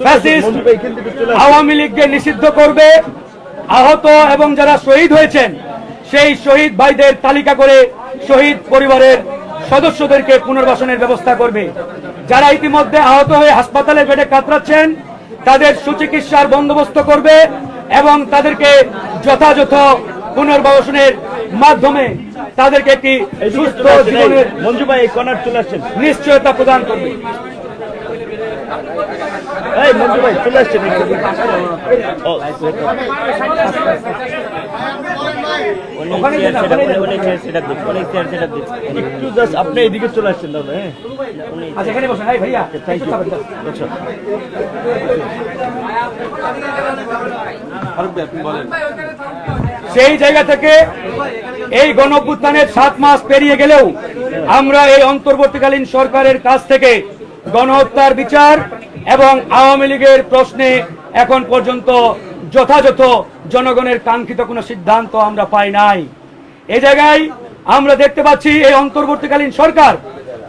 Fascist Awami লীগকে নিষিদ্ধ করবে, আহত এবং যারা শহীদ হয়েছেন সেই শহীদ ভাইদের তালিকা করে শহীদ পরিবারের সদস্যদেরকে পুনর্বাসনের ব্যবস্থা করবে। যারা ইতিমধ্যে আহত হয়ে হাসপাতালে বেডে কাতরাচ্ছেন তাদের সুচিকিৎসার বন্দোবস্ত করবে এবং তাদেরকে যথাযথ পুনর্বাসনের মাধ্যমে তাদেরকে একটি সুস্থ জীবনের নিশ্চয়তা প্রদান করবে। আপনি এইদিকে চলে আসছেন ভাইয়া সেই জায়গা থেকে এই গণঅভ্যুত্থানের 7 মাস পেরিয়ে গেলেও আমরা এই অন্তর্বর্তীকালীন সরকারের কাছ থেকে গণহত্যার বিচার এবং আওয়ামী লীগের প্রশ্নে এখন পর্যন্ত যথাযথ জনগণের কাঙ্ক্ষিত কোনো সিদ্ধান্ত আমরা পাই নাই। এই জায়গায় আমরা দেখতে পাচ্ছি এই অন্তর্বর্তীকালীন সরকার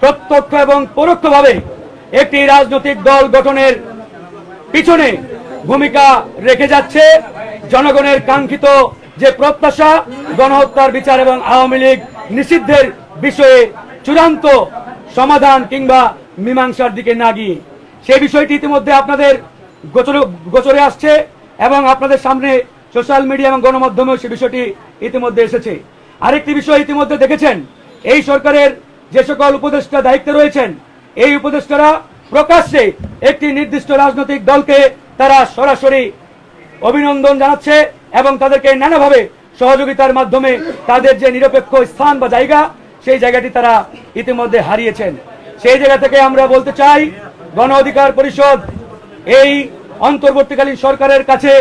প্রত্যক্ষ এবং পরোক্ষভাবে একটি রাজনৈতিক দল গঠনের পিছনে ভূমিকা রেখে যাচ্ছে। জনগণের কাঙ্ক্ষিত যে প্রত্যাশা গণহত্যার বিচার এবং আওয়ামী লীগ নিষিদ্ধের বিষয়ে চূড়ান্ত সমাধান কিংবা মীমাংসার দিকে না গিয়ে সেই বিষয়টি ইতিমধ্যে আপনাদের গোচরে আসছে এবং আপনাদের সামনে সোশ্যাল মিডিয়া এবং গণমাধ্যমেও সে বিষয়টি ইতিমধ্যে এসেছে। আরেকটি বিষয় ইতিমধ্যে দেখেছেন, এই সরকারের যে সকল উপদেষ্টা দায়িত্বে রয়েছেন এই উপদেষ্টারা প্রকাশ্যে একটি নির্দিষ্ট রাজনৈতিক দলকে তারা সরাসরি অভিনন্দন জানাচ্ছে এবং তাদেরকে নানাভাবে সহযোগিতার মাধ্যমে তাদের যে নিরপেক্ষ স্থান বা জায়গা সেই জায়গাটি তারা ইতিমধ্যে হারিয়েছেন। সেই জায়গা থেকে আমরা বলতে চাই, গণ অধিকার পরিষদ এই অন্তর্বর্তীকালীন সরকারের কাছে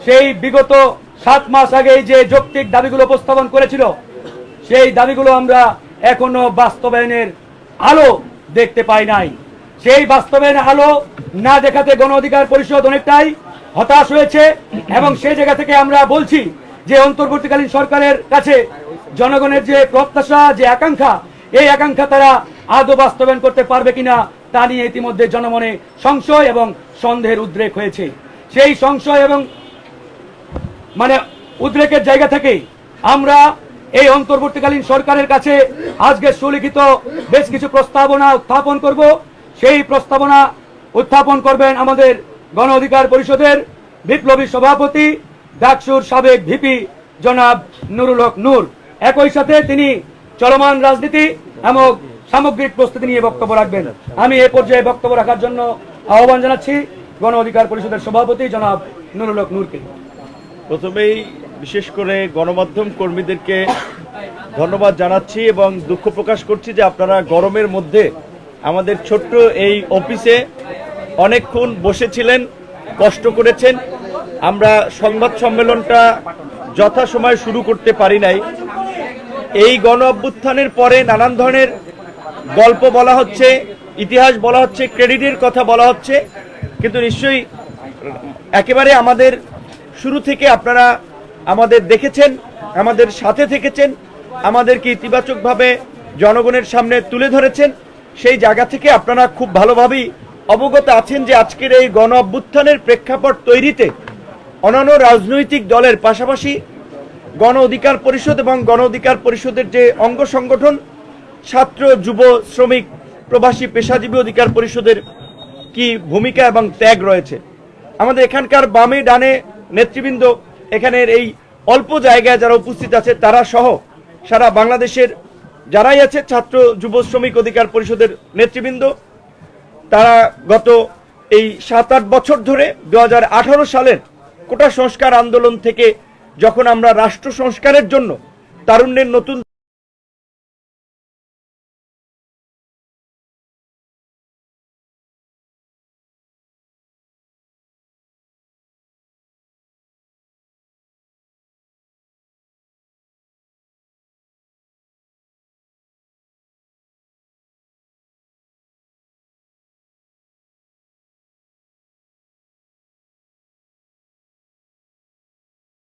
সেই বিগত 7 মাস আগে যে যৌক্তিক দাবিগুলো উপস্থাপন করেছিল সেই দাবিগুলো আমরা এখনো বাস্তবায়নের আলো দেখতে পাই নাই। সেই বাস্তবায়নের আলো না দেখাতে গণ অধিকার পরিষদ অনেকটাই হতাশ হয়েছে এবং সেই জায়গা থেকে আমরা বলছি যে অন্তর্বর্তীকালীন সরকারের কাছে জনগণের যে প্রত্যাশা, যে আকাঙ্ক্ষা, এই আকাঙ্ক্ষা তারা আদৌ বাস্তবায়ন করতে পারবে কিনা তা নিয়ে ইতিমধ্যে জনমনে সংশয় এবং সন্দেহের উদ্রেক হয়েছে। সেই সংশয় এবং উদ্রেকের জায়গা থেকে আমরা এই অন্তর্বর্তীকালীন সরকারের কাছে আজকে সুলিখিত বেশ কিছু প্রস্তাবনা উত্থাপন করব। সেই প্রস্তাবনা উত্থাপন করবেন আমাদের গণ অধিকার পরিষদের বিপ্লবী সভাপতি ডাকসুর সাবেক ভিপি জনাব নুরুল হক নূর। একই সাথে তিনি চলমান রাজনীতি এবং সামগ্রিক প্রস্তুতি নিয়ে বক্তব্য রাখবেন। আমি এ পর্যায়ে বক্তব্য রাখার জন্য আহ্বান জানাচ্ছি গণ অধিকার পরিষদের সভাপতি জনাব নুরুল হক নূরকে। প্রথমেই বিশেষ করে গণমাধ্যম কর্মীদেরকে ধন্যবাদ জানাচ্ছি এবং দুঃখ প্রকাশ করছি যে আপনারা গরমের মধ্যে আমাদের ছোট্ট এই অফিসে অনেকক্ষণ বসেছিলেন, কষ্ট করেছেন। আমরা সংবাদ সম্মেলনটা যথাসময়ে শুরু করতে পারি নাই। এই গণ অভ্যুত্থানের পরে নানান ধরনের গল্প বলা হচ্ছে, ইতিহাস বলা হচ্ছে, ক্রেডিটের কথা বলা হচ্ছে, কিন্তু নিশ্চয়ই একেবারে আমাদের শুরু থেকে আপনারা আমাদের দেখেছেন, আমাদের সাথে থেকেছেন, আমাদেরকে ইতিবাচকভাবে জনগণের সামনে তুলে ধরেছেন। সেই জায়গা থেকে আপনারা খুব ভালোভাবেই অবগত আছেন যে আজকের এই গণ অভ্যুত্থানের প্রেক্ষাপট তৈরিতে অন্যান্য রাজনৈতিক দলের পাশাপাশি গণ অধিকার পরিষদ এবং গণ অধিকার পরিষদের যে অঙ্গ সংগঠন ছাত্র, যুব, শ্রমিক, প্রবাসী, পেশাজীবী অধিকার পরিষদের কি ভূমিকা এবং ত্যাগ রয়েছে। আমাদের এখানকার বামে ডানে নেতৃবৃন্দ, এখানের এই অল্প জায়গায় যারা উপস্থিত আছে তারা সহ সারা বাংলাদেশের যারাই আছে ছাত্র, যুব, শ্রমিক অধিকার পরিষদের নেতৃবৃন্দ, তারা গত এই 7-8 বছর ধরে 2018 সালের কোটা সংস্কার আন্দোলন থেকে যখন আমরা রাষ্ট্র সংস্কারের জন্য তারুণ্যের নতুন